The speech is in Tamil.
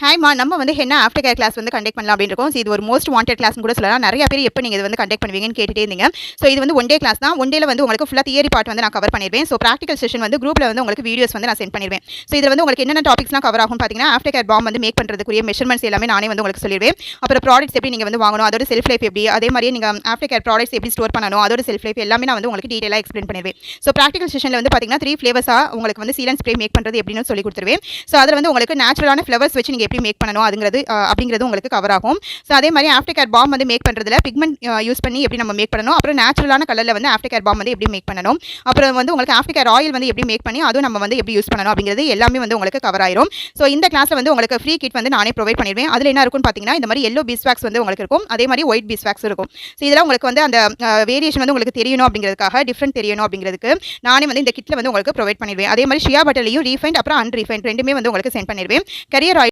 ஹாய்மா, நம்ம வந்து ஹென்னா ஆஃப்டர் கேர் கிளாஸ் வந்து கண்டக்ட் பண்ணலாம் அப்படின்னு இருக்கோம். இது ஒரு மோஸ்ட் வாண்டட் கிளாஸ்னு கூட சொல்லலாம். நிறைய பேர் எப்போ நீங்கள் இது வந்து கண்டக்ட் பண்ணுவீங்கன்னு கேட்டுட்டே இருந்தீங்க. ஸோ இது வந்து ஒன் டே கிளாஸ் தான். ஒன் டேல வந்து உங்களுக்கு ஃபுல்லாக தியரி பார்ட் வந்து நான் கவர் பண்ணிடுவேன். ஸோ ப்ராக்டிகல் செஷன் வந்து குரூப்பில் வந்து உங்களுக்கு வீடியோஸ் வந்து நான் சென்ட் பண்ணிடுவேன். ஸோ இதில் வந்து உங்களுக்கு என்னென்ன டாபிக்ஸ்லாம் கவர் ஆகும் பார்த்தீங்கன்னா, ஆஃப்டர் கேர் பாம் வந்து மேக் பண்ணுறதுக்குரிய மெஷர்மெண்ட்ஸ் எல்லாமே நானே வந்து உங்களுக்கு சொல்லிடுவேன். அப்புறம் ப்ராடக்ட்ஸ் எப்படி நீங்கள் வந்து வாங்கணும், அதோட செல்ஃப் லைஃப் எப்படி, அதே மாதிரி நீங்கள் ஆஃப்டர் கேர் ப்ராடக்ட்ஸ் எப்படி ஸ்டோர் பண்ணணும், அதோட செல்ஃப் லைஃப் எல்லாமே நான் வந்து உங்களுக்கு டீட்டெயிலாக எக்ஸ்பிளைன் பண்ணிடுவேன். ஸோ ப்ராக்டிகல் செஷனில் வந்து பார்த்தீங்கன்னா 3 ஃப்ளேவர்ஸாக உங்களுக்கு வந்து சீல் அண்ட் ஸ்ப்ரே மேக் பண்ணுறது எப்படின்னு சொல்லி கொடுத்துருவேன். ஸோ அதில் வந்து உங்களுக்கு நேச்சுரலான ஃப்ளவர்ஸ் வச்சு நீங்கள் எப்படி மேக் பண்ணணும் அப்படிங்கிறது உங்களுக்கு கவர் ஆகும். ஸோ அதே மாதிரி ஆஃப்டர் கேர் பாம் வந்து மேக் பண்ணுறதுல பிக்மெண்ட் யூஸ் பண்ணி எப்படி நம்ம மேக் பண்ணணும், அப்புறம் நேச்சுரலான கலரில் வந்து ஆஃப்டர் கேர் பாம் வந்து எப்படி மேக் பண்ணணும், அப்புறம் வந்து உங்களுக்கு ஆஃப்டர் கேர் ஆயில் வந்து எப்படி மேக் பண்ணி அதுவும் நம்ம வந்து எப்படி யூஸ் பண்ணணும் அப்படிங்கிறது எல்லாமே வந்து உங்களுக்கு கவர் ஆயிரும். ஸோ இந்த கிளாஸில் வந்து உங்களுக்கு ஃப்ரீ கிட் வந்து நானே ப்ரொவைட் பண்ணிடுவேன். அதில் என்ன இருக்கும்னு பார்த்தீங்கன்னா, இந்த மாதிரி எல்லோ பீஸ்வாக்ஸ் வந்து உங்களுக்கு இருக்கும், அதே மாதிரி ஒயிட் பீஸ்வாக்ஸ் இருக்கும். ஸோ இதெல்லாம் உங்களுக்கு வந்து அந்த வேரியேஷன் வந்து உங்களுக்கு தெரியணும் அப்படிங்கிறதுக்காக, டிஃப்ரெண்ட் தெரியணும் அப்படிங்கிறதுக்கு நானே வந்து இந்த கிட்டில் வந்து உங்களுக்கு ப்ரொவைட் பண்ணிடுவேன். அதே மாதிரி ஷியா பட்டர்லையும் ரீஃபைண்ட் அப்புறம் அன்ரீஃபைண்ட் ரெண்டுமே வந்து உங்களுக்கு சென்ட் பண்ணிடுவேன். கரியர்